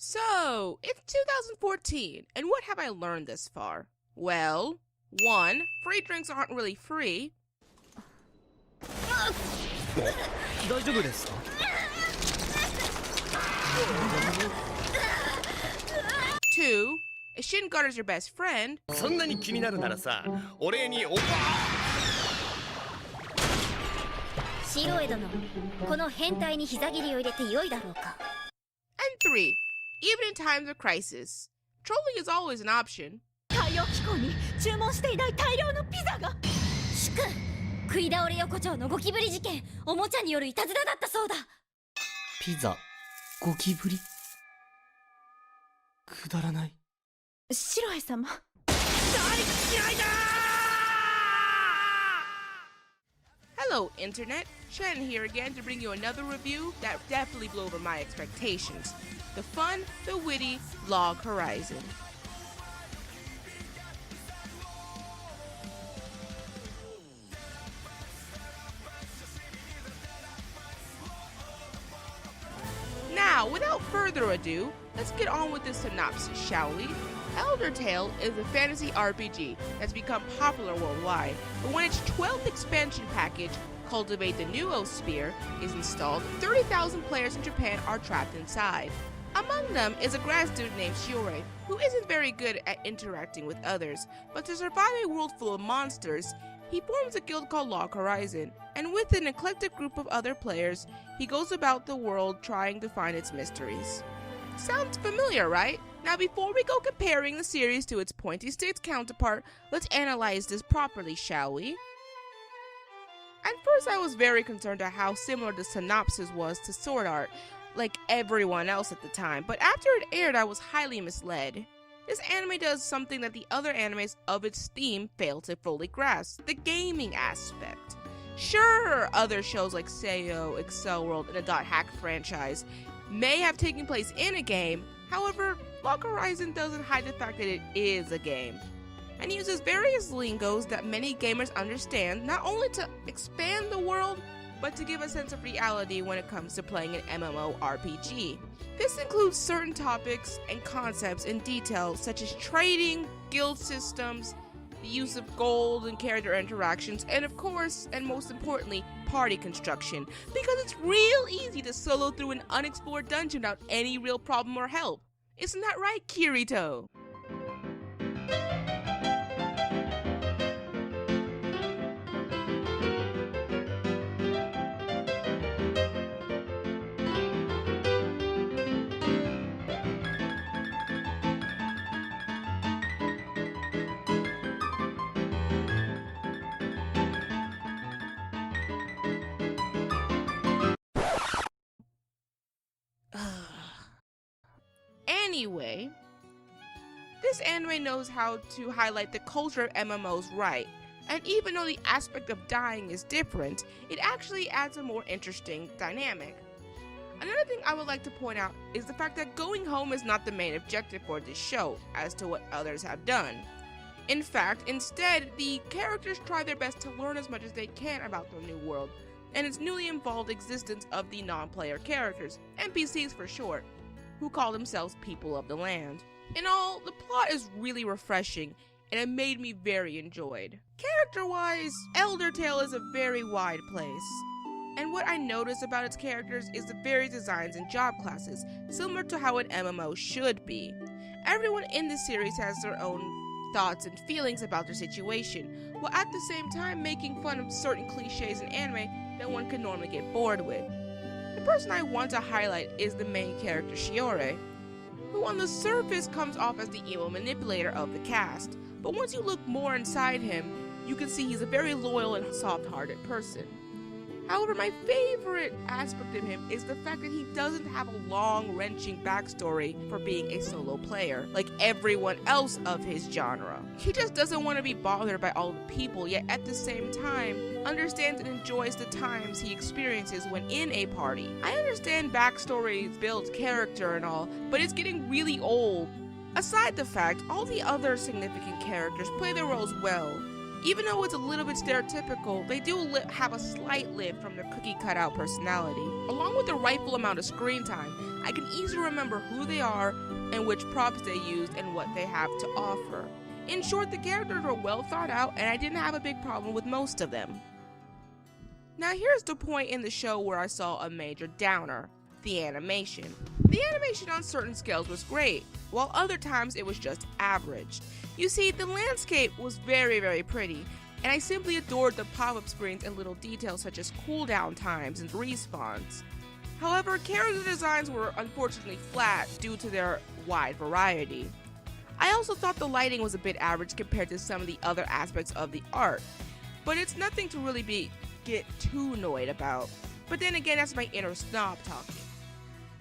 So, it's 2014, and what have I learned this far? Well, 1. Free drinks aren't really free. 大丈夫ですか? 2. A shin guard is your best friend. そんなに気になるならさ、お礼におばシロエ殿、この変態に膝切りを入れて良いだろうか。 And 3. Even in times of crisis, trolling is always an option. 海洋機構に注文していない大量のピザが。祝、食い倒れ横丁のゴキブリ事件、おもちゃによるいたずらだったそうだ。ピザ、ゴキブリ。くだらない。シロエ様。大嫌いだ! Hello, Internet. Shannon here again to bring you another review that definitely blew over my expectations. The fun, the witty Log Horizon. Now, without further ado, let's get on with the synopsis, shall we? Elder Tale is a fantasy RPG that's become popular worldwide, but when its 12th expansion package, Cultivate the Noosphere, is installed, 30,000 players in Japan are trapped inside. Among them is a grad student named Shiori, who isn't very good at interacting with others, but to survive a world full of monsters, he forms a guild called Log Horizon, and with an eclectic group of other players, he goes about the world trying to find its mysteries. Sounds familiar, right? Now before we go comparing the series to its Pointy Sticks counterpart, let's analyze this properly, shall we? At first I was very concerned at how similar the Synopsis was to Sword Art, like everyone else at the time, but after it aired I was highly misled. This anime does something that the other animes of its theme fail to fully grasp, the gaming aspect. Sure, other shows like Seiyo, Excel World, and the Dot Hack franchise may have taken place in a game, however, Log Horizon doesn't hide the fact that it is a game, and uses various lingos that many gamers understand not only to expand the world, but to give a sense of reality when it comes to playing an MMORPG. This includes certain topics and concepts in detail such as trading, guild systems, the use of gold and character interactions, and of course, and most importantly, party construction, because it's real easy to solo through an unexplored dungeon without any real problem or help. Isn't that right, Kirito? Anyway, this anime knows how to highlight the culture of MMOs right, and even though the aspect of dying is different, it actually adds a more interesting dynamic. Another thing I would like to point out is the fact that going home is not the main objective for this show, as to what others have done. In fact, instead, the characters try their best to learn as much as they can about the new world, and its newly involved existence of the non-player characters, NPCs for short, who call themselves people of the land. In all, the plot is really refreshing, and it made me very enjoyed. Character-wise, Elder Tale is a very wide place, and what I notice about its characters is the various designs and job classes, similar to how an MMO should be. Everyone in the series has their own thoughts and feelings about their situation, while at the same time making fun of certain cliches in anime that one can normally get bored with. The person I want to highlight is the main character Shiori, who on the surface comes off as the evil manipulator of the cast, but once you look more inside him, you can see he's a very loyal and soft-hearted person. However, my favorite aspect of him is the fact that he doesn't have a long, wrenching backstory for being a solo player, like everyone else of his genre. He just doesn't want to be bothered by all the people, yet at the same time, understands and enjoys the times he experiences when in a party. I understand backstories build character and all, but it's getting really old. Aside the fact, all the other significant characters play their roles well, Even though it's a little bit stereotypical, they do have a slight lift from their cookie cutout personality. Along with the rightful amount of screen time, I can easily remember who they are and which props they used and what they have to offer. In short, the characters were well thought out and I didn't have a big problem with most of them. Now here's the point in the show where I saw a major downer: the animation. The animation on certain scales was great, while other times it was just average. You see, the landscape was very pretty, and I simply adored the pop-up screens and little details such as cooldown times and respawns. However, character designs were unfortunately flat due to their wide variety. I also thought the lighting was a bit average compared to some of the other aspects of the art, but it's nothing to really get too annoyed about. But then again, that's my inner snob talking.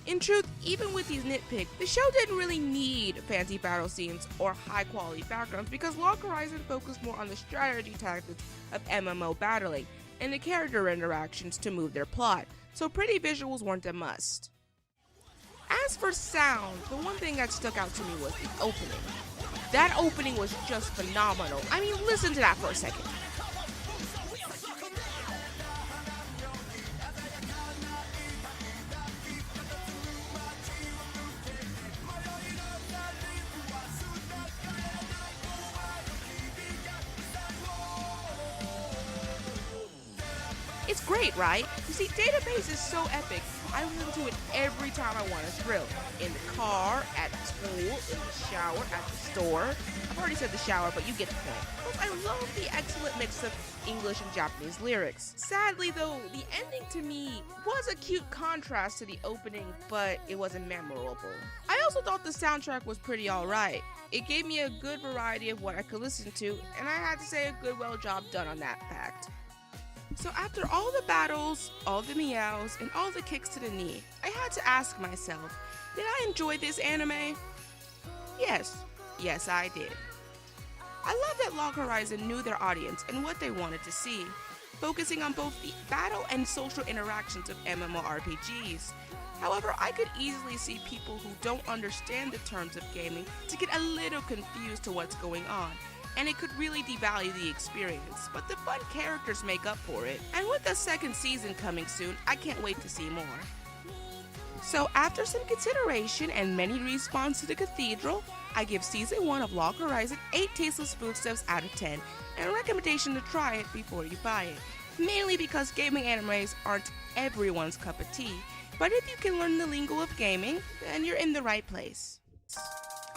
In truth, even with these nitpicks, the show didn't really need fancy battle scenes or high quality backgrounds because Log Horizon focused more on the strategy tactics of MMO battling and the character interactions to move their plot, so pretty visuals weren't a must. As for sound, the one thing that stuck out to me was the opening. That opening was just phenomenal. I mean, listen to that for a second. It's great, right? You see, Database is so epic. I listen to it every time I want a thrill. In the car, at school, in the shower, at the store. I've already said the shower, but you get the point. Plus, I love the excellent mix of English and Japanese lyrics. Sadly, though, the ending to me was a cute contrast to the opening, but it wasn't memorable. I also thought the soundtrack was pretty alright. It gave me a good variety of what I could listen to, and I had to say a good job done on that fact. So after all the battles, all the meows, and all the kicks to the knee, I had to ask myself, did I enjoy this anime? Yes, I did. I love that Log Horizon knew their audience and what they wanted to see, focusing on both the battle and social interactions of MMORPGs. However, I could easily see people who don't understand the terms of gaming to get a little confused to what's going on, and it could really devalue the experience, but the fun characters make up for it. And with the second season coming soon, I can't wait to see more. So after some consideration and many respawns to the cathedral, I give Season 1 of Log Horizon 8 tasteless foodstuffs out of 10, and a recommendation to try it before you buy it. Mainly because gaming animes aren't everyone's cup of tea, but if you can learn the lingo of gaming, then you're in the right place.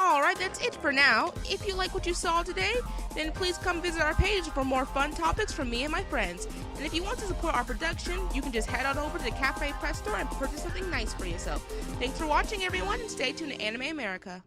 Alright, that's it for now. If you like what you saw today, then please come visit our page for more fun topics from me and my friends. And if you want to support our production, you can just head on over to the Cafe Press Store and purchase something nice for yourself. Thanks for watching, everyone, and stay tuned to Anime America.